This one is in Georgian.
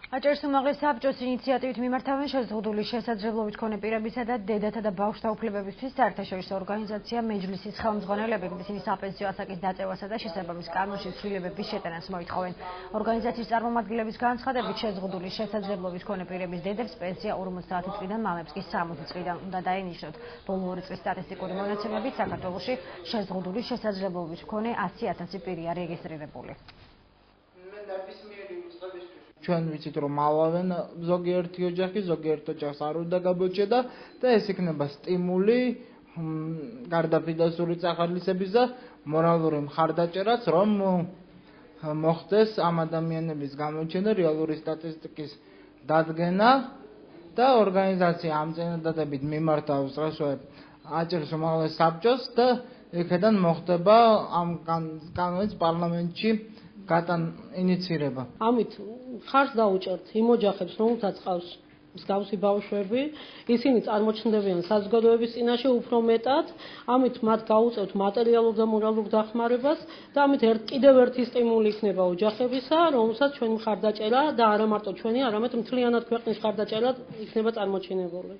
აჭარის უმაღლეს საბჭოს ინიციატივით მიმართავენ შეზღუდული შესაძლებლობით მქონე პირებისა და დედათა და ბავშვთა უფლებებისთვის საერთაშორისო ორგანიზაცია მეჯლისის ხელმძღვანელები ისინი საპენსიო ასაკის დაწევასა და შესაბამის კანონში ცვლილებების შეტანას მოითხოვენ. ორგანიზაციის წარმომადგენლების განცხადებით შეზღუდული შესაძლებლობით მქონე პირების დედებს პენსია 50 წლიდან, მამებს კი 60 წლიდან უნდა დაენიშნოთ. ბოლო 2 წლის სტატისტიკური მონაცემებით საქართველოში შეზღუდული შესაძლებლობით მქონე 100,000 პირია რეგისტრირებული. ჩვენ ვიცით რომ მალავენ ზოგიერთი ოჯახი, ზოგიერთ ოჯახს არ უნდა გამოჩედა და ეს იქნება სტიმული გარდა ფინანსური წახალისების და მორალური მხარდაჭერაც რომ მოხდეს ამ ადამიანების გამოჩენა, რეალური სტატისტიკის დადგენა და ორგანიზაცია ამ წინადადებით მიმართავს აჭარის უმაღლეს საბჭოს და იქედან მოხდება ამ კანონის პარლამენტში ინიცირება. ამით ხარს დაუჭერთ იმ ოჯახებს, რომელთაც ყავს მსგავსი ბავშვები, ისინი წარმოჩნდებიან საზოგადოების წინაშე უფრო მეტად, ამით მათ გაუწევთ მატერიალურ და მორალურ დახმარებას და ამით კიდევ ერთი სტიმული იქნება ოჯახებისა, რომელსაც ჩვენი მხარდაჭერა და არა მარტო ჩვენი, არამედ მთლიანად ქვეყნის მხარდაჭერა იქნება წარმოჩინებული.